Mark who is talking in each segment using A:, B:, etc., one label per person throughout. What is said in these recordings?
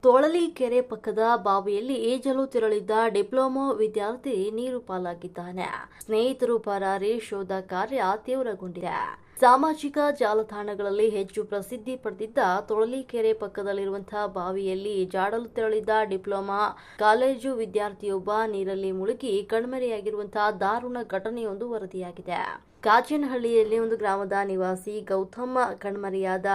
A: ತೊಳಲಿ ಕೆರೆ ಪಕ್ಕದ ಬಾವಿಯಲ್ಲಿ ಈಜಲು ತೆರಳಿದ್ದ ಡಿಪ್ಲೊಮಾ ವಿದ್ಯಾರ್ಥಿ ನೀರು ಪಾಲಾಗಿದ್ದಾನೆ. ಸ್ನೇಹಿತರು ಪರಾರಿ, ಶೋಧ ಕಾರ್ಯ ತೀವ್ರಗೊಂಡಿದೆ. ಸಾಮಾಜಿಕ ಜಾಲತಾಣಗಳಲ್ಲಿ ಹೆಚ್ಚು ಪ್ರಸಿದ್ಧಿ ಪಡೆದಿದ್ದ ತೊಳಲಿ ಕೆರೆ ಪಕ್ಕದಲ್ಲಿರುವಂತಹ ಬಾವಿಯಲ್ಲಿ ಈಜಾಡಲು ತೆರಳಿದ್ದ ಡಿಪ್ಲೊಮಾ ಕಾಲೇಜು ವಿದ್ಯಾರ್ಥಿಯೊಬ್ಬ ನೀರಲ್ಲಿ ಮುಳುಗಿ ಕಣ್ಮರೆಯಾಗಿರುವಂತಹ ದಾರುಣ ಘಟನೆಯೊಂದು ವರದಿಯಾಗಿದೆ. ಕಾಚೇನಹಳ್ಳಿಯಲ್ಲಿ ಒಂದು ಗ್ರಾಮದ ನಿವಾಸಿ ಗೌತಮ್ ಕಣ್ಮರೆಯಾದ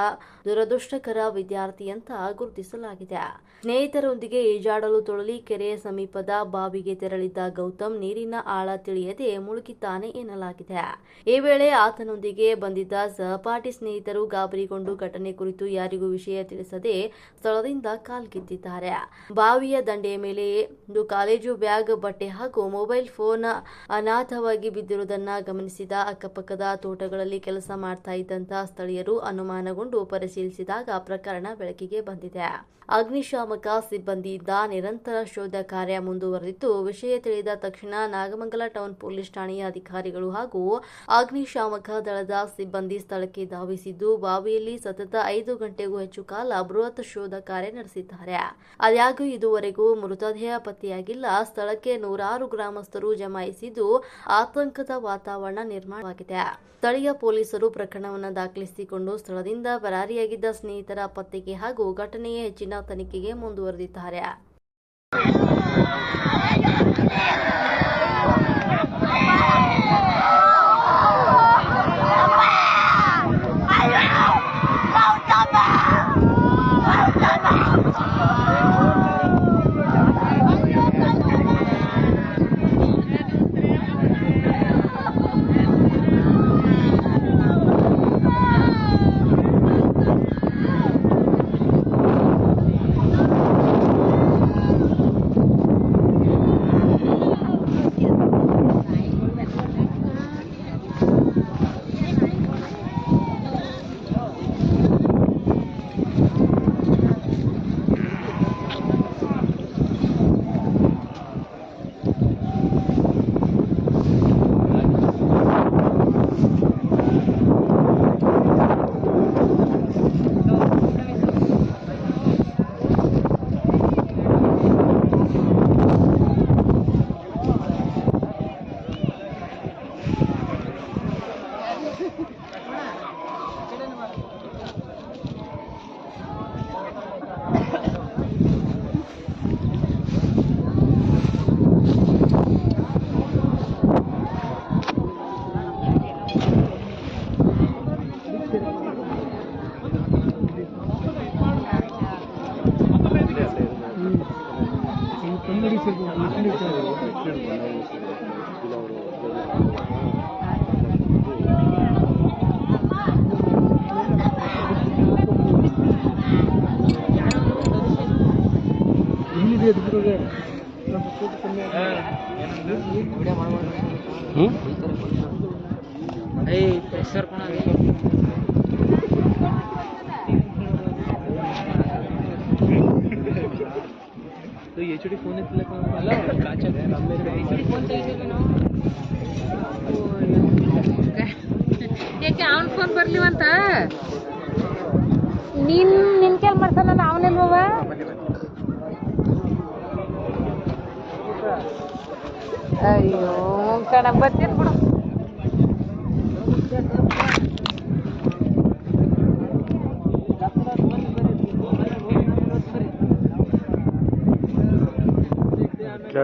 A: ದುರದೃಷ್ಟಕರ ವಿದ್ಯಾರ್ಥಿ ಅಂತ ಗುರುತಿಸಲಾಗಿದೆ. ಸ್ನೇಹಿತರೊಂದಿಗೆ ಈಜಾಡಲು ತೊಳಲಿ ಕೆರೆ ಸಮೀಪದ ಬಾವಿಗೆ ತೆರಳಿದ್ದ ಗೌತಮ್ ನೀರಿನ ಆಳ ತಿಳಿಯದೆ ಮುಳುಗಿದ್ದಾನೆ ಎನ್ನಲಾಗಿದೆ. ಈ ವೇಳೆ ಆತನೊಂದಿಗೆ ಬಂದಿದ್ದ ಸಹಪಾಠಿ ಸ್ನೇಹಿತರು ಗಾಬರಿಗೊಂಡು ಘಟನೆ ಕುರಿತು ಯಾರಿಗೂ ವಿಷಯ ತಿಳಿಸದೆ ಸ್ಥಳದಿಂದ ಕಾಲ್ಕಿತ್ತಿದ್ದಾರೆ. ಬಾವಿಯ ದಂಡೆಯ ಮೇಲೆ ಒಂದು ಕಾಲೇಜು ಬ್ಯಾಗ್, ಬಟ್ಟೆ ಹಾಗೂ ಮೊಬೈಲ್ ಫೋನ್ ಅನಾಥವಾಗಿ ಬಿದ್ದಿರುವುದನ್ನ ಗಮನಿಸಿದ ಅಕ್ಕಪಕ್ಕದ ತೋಟಗಳಲ್ಲಿ ಕೆಲಸ ಮಾಡ್ತಾ ಇದ್ದಂತಹ ಸ್ಥಳೀಯರು ಅನುಮಾನಗೊಂಡು ಪರಿಶೀಲಿಸಿದಾಗ ಪ್ರಕರಣ ಬೆಳಕಿಗೆ ಬಂದಿದೆ. ಅಗ್ನಿಶಾಮಕ ಸಿಬ್ಬಂದಿಯಿಂದ ನಿರಂತರ ಶೋಧ ಕಾರ್ಯ ಮುಂದುವರೆದಿದ್ದು, ವಿಷಯ ತಿಳಿದ ತಕ್ಷಣ ನಾಗಮಂಗಲ ಟೌನ್ ಪೊಲೀಸ್ ಠಾಣೆಯ ಅಧಿಕಾರಿಗಳು ಹಾಗೂ ಅಗ್ನಿಶಾಮಕ ದಳದ ಸಿಬ್ಬಂದಿ ಸ್ಥಳಕ್ಕೆ ಧಾವಿಸಿದ್ದು, ಬಾವಿಯಲ್ಲಿ ಸತತ 5 ಗಂಟೆಗೂ ಹೆಚ್ಚು ಕಾಲ ಬೃಹತ್ ಶೋಧ ಕಾರ್ಯ ನಡೆಸಿದ್ದಾರೆ. ಆದಾಗ್ಯೂ ಇದುವರೆಗೂ ಮೃತದೇಹ ಪತ್ತೆಯಾಗಿಲ್ಲ. ಸ್ಥಳಕ್ಕೆ ನೂರಾರು ಗ್ರಾಮಸ್ಥರು ಜಮಾಯಿಸಿದ್ದು ಆತಂಕದ ವಾತಾವರಣ ನಿರ್ಮಾಣವಾಗಿದೆ. ಸ್ಥಳೀಯ ಪೊಲೀಸರು ಪ್ರಕರಣವನ್ನು ದಾಖಲಿಸಿಕೊಂಡು ಸ್ಥಳದಿಂದ ಪರಾರಿಯಾಗಿದ್ದ ಸ್ನೇಹಿತರ ಪತ್ತೆಗೆ ಹಾಗೂ ಘಟನೆಯ ಹೆಚ್ಚಿನ ತನಿಖೆಗೆ ಮುಂದುವರೆದಿದ್ದಾರೆ.
B: प्रेशर तो एचडी फोन
C: ಯಾಕೆ ಅವನ ಫೋನ್ ಬರ್ಲಿವಂತ ನಿನ್ ಕೆಲ್ ಮಾಡ್ತಾನ ಅವನೆಲ್ವ ಅಯ್ಯೋ ಕಣ ಬರ್ತೀನಿ ಬಿಡು.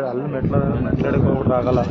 D: ಅಲ್ಲಿ ಮೆಟ್ಲಕ್ಕೆ ಹೋಗ್ಬಿಟ್ರೆ ಆಗಲ್ಲ.